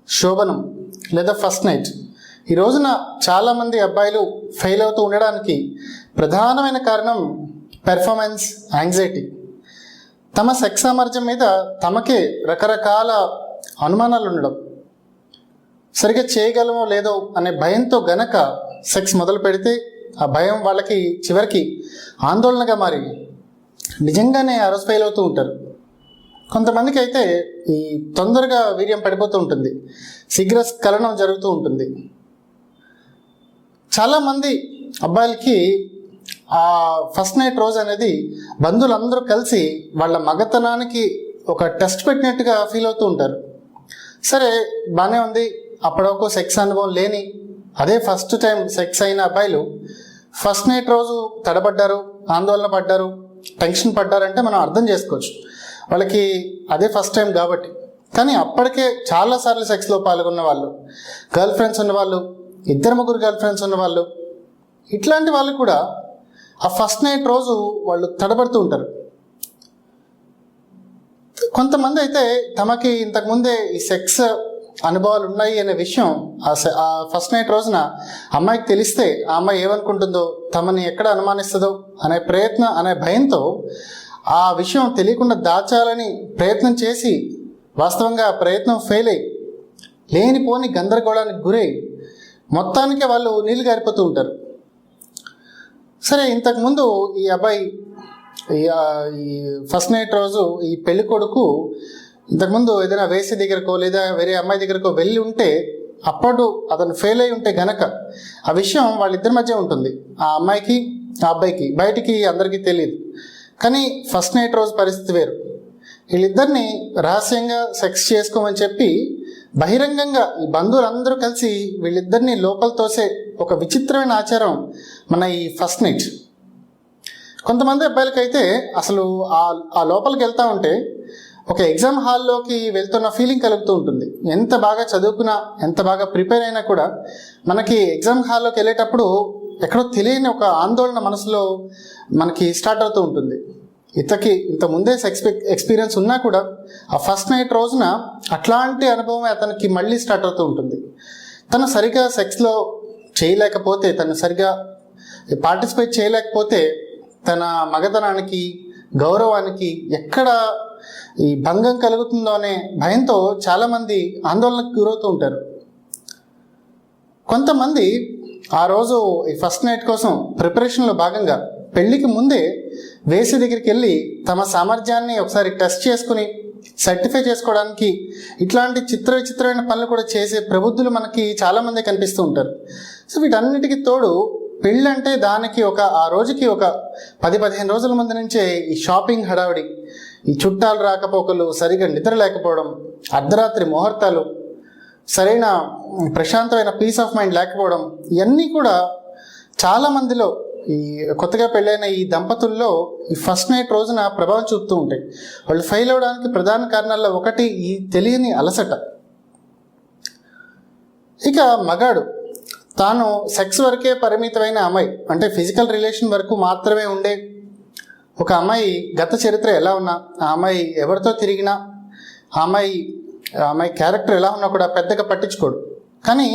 శోభనం లేదా first night. ఈ రోజున చాలామంది అబ్బాయిలు ఫెయిల్ అవుతూ ఉండడానికి ప్రధానమైన కారణం పెర్ఫార్మెన్స్ యాంగ్జైటీ. తమ సెక్స్ సామర్థ్యం మీద తమకే రకరకాల అనుమానాలు ఉండడం, సరిగ్గా చేయగలమో లేదో అనే భయంతో గనక సెక్స్ మొదలు పెడితే ఆ భయం వాళ్ళకి చివరికి ఆందోళనగా మారి నిజంగానే ఆ రోజు ఫెయిల్ అవుతూ ఉంటారు. కొంతమందికి అయితే ఈ తొందరగా వీర్యం పడిపోతూ ఉంటుంది, శీఘ్రస్ఖలనం జరుగుతూ ఉంటుంది. చాలామంది అబ్బాయిలకి ఆ ఫస్ట్ నైట్ రోజు అనేది బంధువులందరూ కలిసి వాళ్ళ మగతనానికి ఒక టెస్ట్ పెట్టినట్టుగా ఫీల్ అవుతూ ఉంటారు. సరే, బాగానే ఉంది, అప్పటివరకు సెక్స్ అనుభవం లేని అదే ఫస్ట్ టైం సెక్స్ అయిన అబ్బాయిలు ఫస్ట్ నైట్ రోజు తడబడ్డారు, ఆందోళన పడ్డారు, టెన్షన్ పడ్డారంటే మనం అర్థం చేసుకోవచ్చు, వాళ్ళకి అదే ఫస్ట్ టైం కాబట్టి. కానీ అప్పటికే చాలాసార్లు సెక్స్లో పాల్గొన్న వాళ్ళు, గర్ల్ ఫ్రెండ్స్ ఉన్నవాళ్ళు, 2-3 గర్ల్ ఫ్రెండ్స్ ఉన్నవాళ్ళు, ఇట్లాంటి వాళ్ళు కూడా ఆ ఫస్ట్ నైట్ రోజు వాళ్ళు తడబడుతూ ఉంటారు. కొంతమంది అయితే తమకి ఇంతకుముందే ఈ సెక్స్ అనుభవాలు ఉన్నాయి అనే విషయం ఆ ఫస్ట్ నైట్ రోజున అమ్మాయికి తెలిస్తే ఆ అమ్మాయి ఏమనుకుంటుందో, తమని ఎక్కడ అనుమానిస్తుందో అనే భయంతో ఆ విషయం తెలియకుండా దాచాలని ప్రయత్నం చేసి వాస్తవంగా ఆ ప్రయత్నం ఫెయిల్ అయ్యి లేనిపోని గందరగోళానికి గురై మొత్తానికి వాళ్ళు నీళ్ళు గారిపోతూ ఉంటారు. సరే, ఇంతకుముందు ఈ అబ్బాయి ఈ ఫస్ట్ నైట్ రోజు ఈ పెళ్లి కొడుకు ఇంతకుముందు ఏదైనా వేసి దగ్గరకో లేదా వేరే అమ్మాయి దగ్గరకో వెళ్ళి ఉంటే, అప్పుడు అతను ఫెయిల్ అయి ఉంటే గనక ఆ విషయం వాళ్ళిద్దరి మధ్య ఉంటుంది. ఆ అమ్మాయికి ఆ అబ్బాయికి బయటికి అందరికీ తెలియదు. కానీ ఫస్ట్ నైట్ రోజు పరిస్థితి వేరు. వీళ్ళిద్దరిని రహస్యంగా సెక్స్ చేసుకోమని చెప్పి బహిరంగంగా ఈ బంధువులందరూ కలిసి వీళ్ళిద్దరిని లోపల తోసే ఒక విచిత్రమైన ఆచారం మన ఈ ఫస్ట్ నైట్. కొంతమంది అబ్బాయిలకైతే అసలు ఆ లోపలికి వెళ్తూ ఉంటే ఒక ఎగ్జామ్ హాల్లోకి వెళ్తున్న ఫీలింగ్ కలుగుతూ ఉంటుంది. ఎంత బాగా చదువుకున్నా, ఎంత బాగా ప్రిపేర్ అయినా కూడా మనకి ఎగ్జామ్ హాల్లోకి వెళ్ళేటప్పుడు ఎక్కడో తెలియని ఒక ఆందోళన మనసులో మనకి స్టార్ట్ అవుతూ ఉంటుంది. ఇంత ముందే సెక్స్ ఎక్స్పీరియన్స్ ఉన్నా కూడా ఆ ఫస్ట్ నైట్ రోజున అట్లాంటి అనుభవం అతనికి మళ్ళీ స్టార్ట్ అవుతూ ఉంటుంది. తను సరిగా సెక్స్లో చేయలేకపోతే, తను సరిగా పార్టిసిపేట్ చేయలేకపోతే తన మగతనానికి, గౌరవానికి ఎక్కడ ఈ భంగం కలుగుతుందో అనే భయంతో చాలామంది ఆందోళనకు గురవుతూ ఉంటారు. కొంతమంది ఆ రోజు ఈ ఫస్ట్ నైట్ కోసం ప్రిపరేషన్లో భాగంగా పెళ్లికి ముందే వేసి దగ్గరికి వెళ్ళి తమ సామర్థ్యాన్ని ఒకసారి టెస్ట్ చేసుకుని సర్టిఫై చేసుకోవడానికి ఇట్లాంటి విచిత్రమైన పనులు కూడా చేసే ప్రబుద్ధులు మనకి చాలామంది కనిపిస్తూ ఉంటారు. సో వీటన్నిటికీ తోడు పెళ్ళి అంటే దానికి ఆ రోజుకి ఒక 10-15 రోజుల ముందు నుంచే ఈ షాపింగ్ హడావిడి, ఈ చుట్టాలు రాకపోకలు, సరిగా నిద్ర లేకపోవడం, అర్ధరాత్రి ముహూర్తాలు, సరైన ప్రశాంతమైన పీస్ ఆఫ్ మైండ్ లేకపోవడం, ఇవన్నీ కూడా చాలామందిలో ఈ కొత్తగా పెళ్ళైన ఈ దంపతుల్లో ఈ ఫస్ట్ నైట్ రోజున ప్రభావం చూపుతూ ఉంటాయి. వాళ్ళు ఫెయిల్ అవడానికి ప్రధాన కారణాల్లో ఒకటి ఈ తెలియని అలసట. ఇక మగాడు తాను సెక్స్ వరకే పరిమితమైన అమ్మాయి, అంటే ఫిజికల్ రిలేషన్ వరకు మాత్రమే ఉండే ఒక అమ్మాయి గత చరిత్ర ఎలా ఉన్నా, ఆ అమ్మాయి ఎవరితో తిరిగినా, ఆ అమ్మాయి క్యారెక్టర్ ఎలా ఉన్నా కూడా పెద్దగా పట్టించుకోడు. కానీ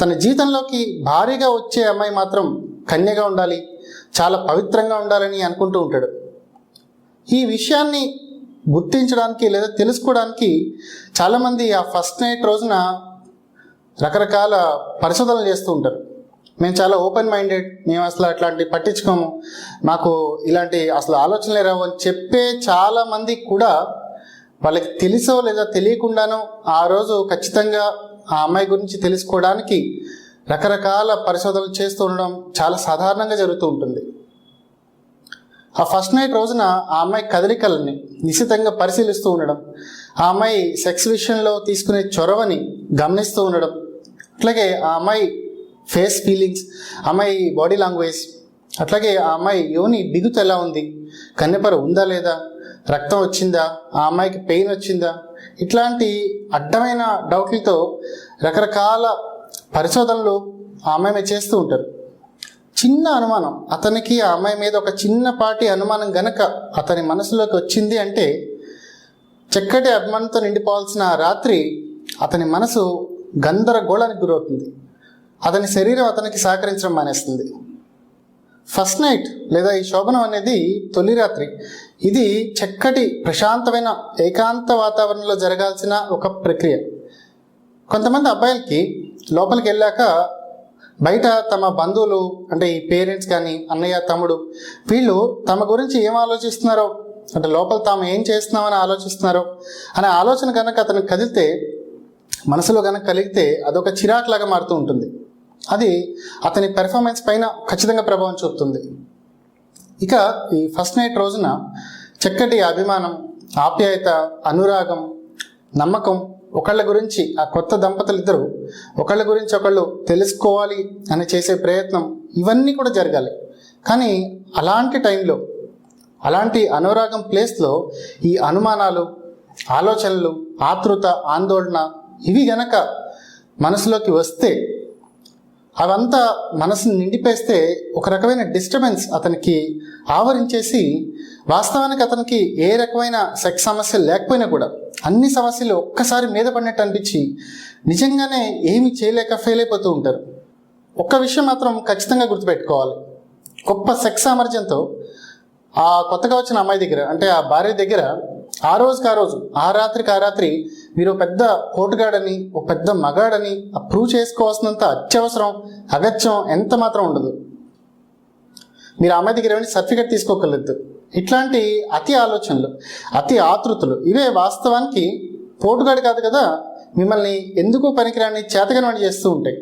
తన జీవితంలోకి భారీగా వచ్చే అమ్మాయి మాత్రం కన్యగా ఉండాలి, చాలా పవిత్రంగా ఉండాలని అనుకుంటూ ఉంటాడు. ఈ విషయాన్ని గుర్తించడానికి లేదా తెలుసుకోవడానికి చాలామంది ఆ ఫస్ట్ నైట్ రోజున రకరకాల పరిశోధనలు చేస్తూ ఉంటారు. మేము చాలా ఓపెన్ మైండెడ్, మేము అసలు అట్లాంటి పట్టించుకోము, మాకు ఇలాంటి అసలు ఆలోచనలే రావు అని చెప్పే చాలామంది కూడా వాళ్ళకి తెలుసో లేదా తెలియకుండానో ఆ రోజు ఖచ్చితంగా ఆ అమ్మాయి గురించి తెలుసుకోవడానికి రకరకాల పరిశోధనలు చేస్తూ ఉండడం చాలా సాధారణంగా జరుగుతూ ఉంటుంది. ఆ ఫస్ట్ నైట్ రోజున ఆ అమ్మాయి కదలికలని నిశితంగా పరిశీలిస్తూ ఉండడం, ఆ అమ్మాయి సెక్స్ విషయంలో తీసుకునే చొరవని గమనిస్తూ ఉండడం, అట్లాగే ఆ అమ్మాయి ఫేస్ ఫీలింగ్స్, అమ్మాయి బాడీ లాంగ్వేజ్, అట్లాగే ఆ అమ్మాయి యోని బిగుతు ఎలా ఉంది, కన్నెపర ఉందా లేదా, రక్తం వచ్చిందా, ఆ అమ్మాయికి పెయిన్ వచ్చిందా, ఇట్లాంటి అడ్డమైన డౌట్లతో రకరకాల పరిశోధనలు ఆ అమ్మాయి మీద చేస్తూ ఉంటారు. చిన్న అనుమానం, అతనికి ఆ అమ్మాయి మీద ఒక చిన్నపాటి అనుమానం గనక అతని మనసులోకి వచ్చింది అంటే చక్కటి అభిమానంతో నిండిపోవాల్సిన రాత్రి అతని మనసు గందరగోళానికి గురవుతుంది. అతని శరీరం అతనికి సహకరించడం మానేస్తుంది. ఫస్ట్ నైట్ లేదా ఈ శోభనం అనేది తొలి రాత్రి. ఇది చక్కటి ప్రశాంతమైన ఏకాంత వాతావరణంలో జరగాల్సిన ఒక ప్రక్రియ. కొంతమంది అబ్బాయిలకి లోపలికి వెళ్ళాక బయట తమ బంధువులు అంటే ఈ పేరెంట్స్ కానీ అన్నయ్య తమ్ముడు వీళ్ళు తమ గురించి ఏం ఆలోచిస్తున్నారో అంటే లోపల తాము ఏం చేస్తున్నామని ఆలోచిస్తున్నారో అనే ఆలోచన కనుక అతనికి కదిలితే మనసులో కనుక కలిగితే అదొక చిరాకులాగా మారుతూ ఉంటుంది. అది అతని పెర్ఫార్మెన్స్ పైన ఖచ్చితంగా ప్రభావం చూపుతుంది. ఇక ఈ ఫస్ట్ నైట్ రోజున చక్కటి అభిమానం, ఆప్యాయత, అనురాగం, నమ్మకం, ఒకళ్ళ గురించి ఆ కొత్త దంపతులు ఇద్దరు ఒకళ్ళ గురించి ఒకళ్ళు తెలుసుకోవాలి అని చేసే ప్రయత్నం ఇవన్నీ కూడా జరగాలి. కానీ అలాంటి టైంలో అలాంటి అనురాగం ప్లేస్లో ఈ అనుమానాలు, ఆలోచనలు, ఆతృత, ఆందోళన ఇవి గనక మనసులోకి వస్తే అవంతా మనసుని నిండిపేస్తే ఒక రకమైన డిస్టర్బెన్స్ అతనికి ఆవరించేసి వాస్తవానికి అతనికి ఏ రకమైన సెక్స్ సమస్యలు లేకపోయినా కూడా అన్ని సమస్యలు ఒక్కసారి మీద పడినట్టు అనిపించి నిజంగానే ఏమీ చేయలేక ఫెయిల్ అయిపోతూ ఉంటారు. ఒక్క విషయం మాత్రం ఖచ్చితంగా గుర్తుపెట్టుకోవాలి. గొప్ప సెక్స్ సామర్థ్యంతో ఆ కొత్తగా వచ్చిన అమ్మాయి దగ్గర అంటే ఆ భార్య దగ్గర ఆ రోజు ఆ రాత్రి మీరు పెద్ద పోటుగాడని ఒక పెద్ద మగాడని ప్రూవ్ చేసుకోవాల్సినంత అత్యవసరం అగత్యం ఎంత మాత్రం ఉండదు. మీరు ఆ అమ్మాయి దగ్గర ఏమైనా సర్టిఫికేట్ తీసుకోగలదు. ఇట్లాంటి అతి ఆలోచనలు, అతి ఆతృతలు ఇవే వాస్తవానికి పోటుగాడు కాదు కదా మిమ్మల్ని ఎందుకు పనికిరాని చేతగనవాడి చేస్తూ ఉంటాయి.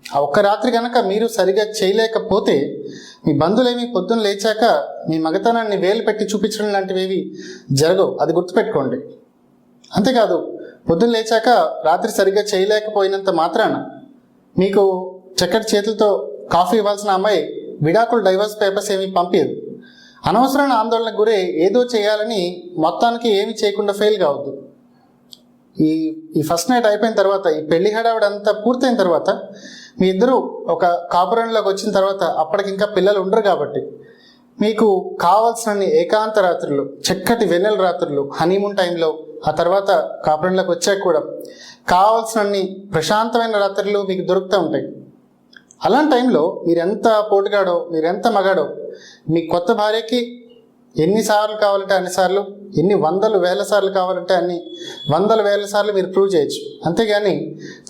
ఆ ఒక్క రాత్రి కనుక మీరు సరిగా చేయలేకపోతే మీ బంధువులేమి పొద్దున్న లేచాక మీ మగతనాన్ని వేలు పెట్టి చూపించడం లాంటివి జరగవు. అది గుర్తుపెట్టుకోండి. అంతేకాదు పొద్దున్న లేచాక రాత్రి సరిగ్గా చేయలేకపోయినంత మాత్రాన మీకు చక్కటి చేతులతో కాఫీ ఇవ్వాల్సిన అమ్మాయి విడాకులు డైవర్స్ పేపర్స్ ఏమీ పంపించదు. అనవసరమైన ఆందోళనకు గురే ఏదో చేయాలని మొత్తానికి ఏమీ చేయకుండా ఫెయిల్ కావద్దు. ఈ ఫస్ట్ నైట్ అయిపోయిన తర్వాత ఈ పెళ్లి హడావిడి అంతా పూర్తయిన తర్వాత మీ ఇద్దరు ఒక కాపురంలోకి వచ్చిన తర్వాత అప్పటికి ఇంకా పిల్లలు ఉండరు కాబట్టి మీకు కావాల్సిన ఏకాంత రాత్రులు, చక్కటి వెన్నెల రాత్రులు, హనీమూన్ టైంలో, ఆ తర్వాత కాపురంలోకి వచ్చాక కూడా కావాల్సిన ప్రశాంతమైన రాత్రులు మీకు దొరుకుతూ ఉంటాయి. అలాంటి టైంలో మీరెంత పోటుగాడో మీరెంత మగాడో మీ కొత్త భార్యకి ఎన్నిసార్లు కావాలంటే అన్నిసార్లు, ఎన్ని వందలు వేల సార్లు కావాలంటే అన్ని వందల వేల సార్లు మీరు ప్రూవ్ చేయొచ్చు. అంతేగాని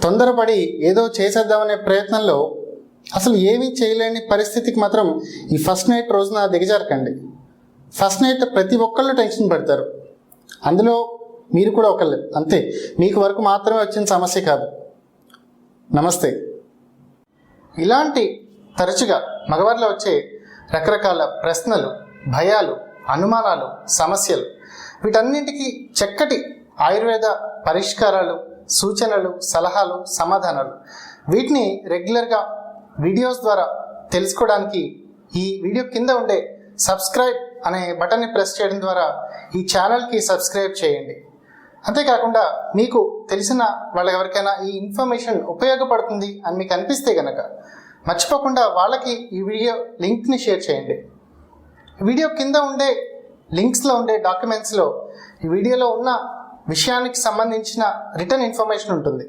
తొందరపడి ఏదో చేసేద్దామనే ప్రయత్నంలో అసలు ఏమీ చేయలేని పరిస్థితికి మాత్రం ఈ ఫస్ట్ నైట్ రోజున దిగజారకండి. ఫస్ట్ నైట్ ప్రతి ఒక్కళ్ళు టెన్షన్ పడతారు. అందులో మీరు కూడా ఒకళ్ళు. అంతే, మీకు వరకు మాత్రమే వచ్చిన సమస్య కాదు. నమస్తే. ఇలాంటి తరచుగా మగవారిలో వచ్చే రకరకాల ప్రశ్నలు, భయాలు, అనుమానాలు, సమస్యలు వీటన్నింటికి చక్కటి ఆయుర్వేద పరిష్కారాలు, సూచనలు, సలహాలు, సమాధానాలు వీటిని రెగ్యులర్గా వీడియోస్ ద్వారా తెలుసుకోవడానికి ఈ వీడియో కింద ఉండే సబ్స్క్రైబ్ అనే బటన్ని ప్రెస్ చేయడం ద్వారా ఈ ఛానల్కి సబ్స్క్రైబ్ చేయండి. అంతేకాకుండా మీకు తెలిసిన వాళ్ళకి ఎవరికైనా ఈ ఇన్ఫర్మేషన్ ఉపయోగపడుతుంది అని మీకు అనిపిస్తే కనుక మర్చిపోకుండా వాళ్ళకి ఈ వీడియో లింక్ని షేర్ చేయండి. వీడియో కింద ఉండే లింక్స్లో ఉండే డాక్యుమెంట్స్లో ఈ వీడియోలో ఉన్న విషయానికి సంబంధించిన రిటర్న్ ఇన్ఫర్మేషన్ ఉంటుంది.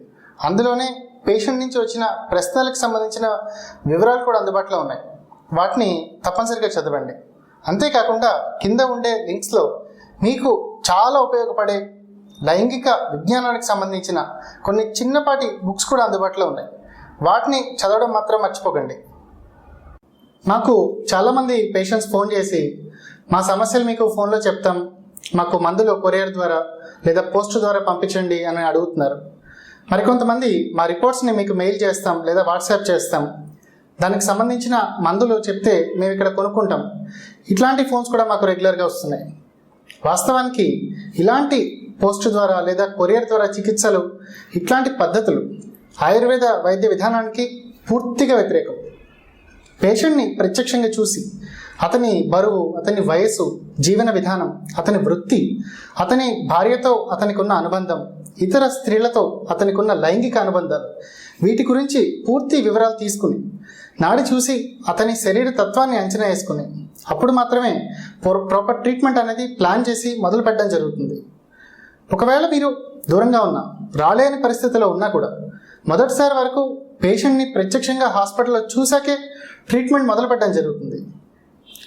అందులోనే పేషెంట్ నుంచి వచ్చిన ప్రశ్నలకు సంబంధించిన వివరాలు కూడా అందుబాటులో ఉన్నాయి. వాటిని తప్పనిసరిగా చదవండి. అంతేకాకుండా కింద ఉండే లింక్స్లో మీకు చాలా ఉపయోగపడే లైంగిక విజ్ఞానానికి సంబంధించిన కొన్ని చిన్నపాటి బుక్స్ కూడా అందుబాటులో ఉన్నాయి. వాటిని చదవడం మాత్రం మర్చిపోకండి. నాకు చాలామంది పేషెంట్స్ ఫోన్ చేసి మా సమస్యలు మీకు ఫోన్లో చెప్తాం, మాకు మందులు కొరియర్ ద్వారా లేదా పోస్ట్ ద్వారా పంపించండి అని అడుగుతున్నారు. మరికొంతమంది మా రిపోర్ట్స్ని మీకు మెయిల్ చేస్తాం లేదా వాట్సాప్ చేస్తాం, దానికి సంబంధించిన మందులు చెప్తే మేము ఇక్కడ కొనుక్కుంటాం. ఇట్లాంటి ఫోన్స్ కూడా మాకు రెగ్యులర్గా వస్తున్నాయి. వాస్తవానికి ఇలాంటి పోస్ట్ ద్వారా లేదా కొరియర్ ద్వారా చికిత్సలు, ఇట్లాంటి పద్ధతులు ఆయుర్వేద వైద్య విధానానికి పూర్తిగా వ్యతిరేకం. పేషెంట్ని ప్రత్యక్షంగా చూసి అతని బరువు, అతని వయసు, జీవన విధానం, అతని వృత్తి, అతని భార్యతో అతనికి ఉన్న అనుబంధం, ఇతర స్త్రీలతో అతనికి ఉన్న లైంగిక అనుబంధాలు వీటి గురించి పూర్తి వివరాలు తీసుకుని నాడి చూసి అతని శరీర తత్వాన్ని అంచనా వేసుకుని అప్పుడు మాత్రమే ప్రాపర్ ట్రీట్మెంట్ అనేది ప్లాన్ చేసి మొదలు పెట్టడం జరుగుతుంది. ఒకవేళ మీరు దూరంగా ఉన్నా, రాలేని పరిస్థితిలో ఉన్నా కూడా మొదటిసారి వరకు పేషెంట్ని ప్రత్యక్షంగా హాస్పిటల్లో చూసాకే ట్రీట్మెంట్ మొదలుపెట్టడం జరుగుతుంది.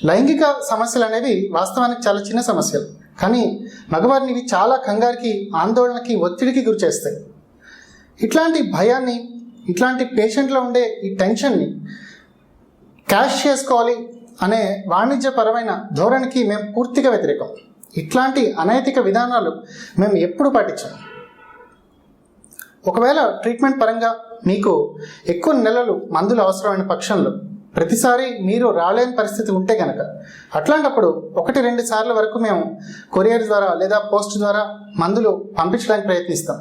లైంగిక సమస్యలు అనేవి వాస్తవానికి చాలా చిన్న సమస్యలు, కానీ మగవారిని ఇవి చాలా కంగారుకి, ఆందోళనకి, ఒత్తిడికి గురి చేస్తాయి. ఇట్లాంటి భయాన్ని, ఇట్లాంటి పేషెంట్లో ఉండే ఈ టెన్షన్ని క్యాష్ చేసుకోవాలి అనే వాణిజ్యపరమైన ధోరణికి మేము పూర్తిగా వ్యతిరేకం. ఇట్లాంటి అనైతిక విధానాలు మేము ఎప్పుడు పాటించాం. ఒకవేళ ట్రీట్మెంట్ పరంగా మీకు ఎక్కువ నెలలు మందులు అవసరమైన పక్షంలో ప్రతిసారి మీరు రాలేని పరిస్థితి ఉంటే కనుక అట్లాంటప్పుడు 1-2 సార్ల వరకు మేము కొరియర్ ద్వారా లేదా పోస్ట్ ద్వారా మందులు పంపించడానికి ప్రయత్నిస్తాం.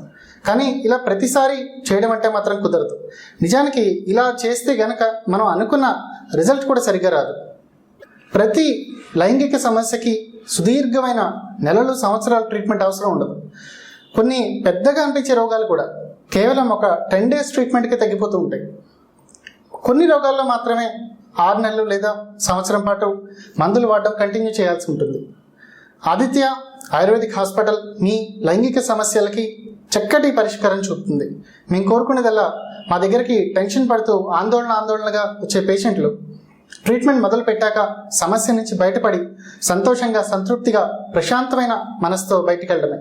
కానీ ఇలా ప్రతిసారి చేయడం అంటే మాత్రం కుదరదు. నిజానికి ఇలా చేస్తే గనక మనం అనుకున్న రిజల్ట్ కూడా సరిగ్గా రాదు. ప్రతి లైంగిక సమస్యకి సుదీర్ఘమైన నెలలు, సంవత్సరాల ట్రీట్మెంట్ అవసరం ఉండదు. కొన్ని పెద్దగా అనిపించే రోగాలు కూడా కేవలం ఒక 10 days ట్రీట్మెంట్కి తగ్గిపోతూ ఉంటాయి. కొన్ని రోగాల్లో మాత్రమే 6 నెలలు లేదా సంవత్సరం పాటు మందులు వాడడం కంటిన్యూ చేయాల్సి ఉంటుంది. ఆదిత్య ఆయుర్వేదిక్ హాస్పిటల్ మీ లైంగిక సమస్యలకి చక్కటి పరిష్కారం చూపుతుంది. మేము కోరుకునేదల్లా మా దగ్గరికి టెన్షన్ పడుతూ ఆందోళనగా వచ్చే పేషెంట్లు ట్రీట్మెంట్ మొదలు పెట్టాక సమస్య నుంచి బయటపడి సంతోషంగా, సంతృప్తిగా, ప్రశాంతమైన మనసుతో బయటికి వెళ్ళడమే.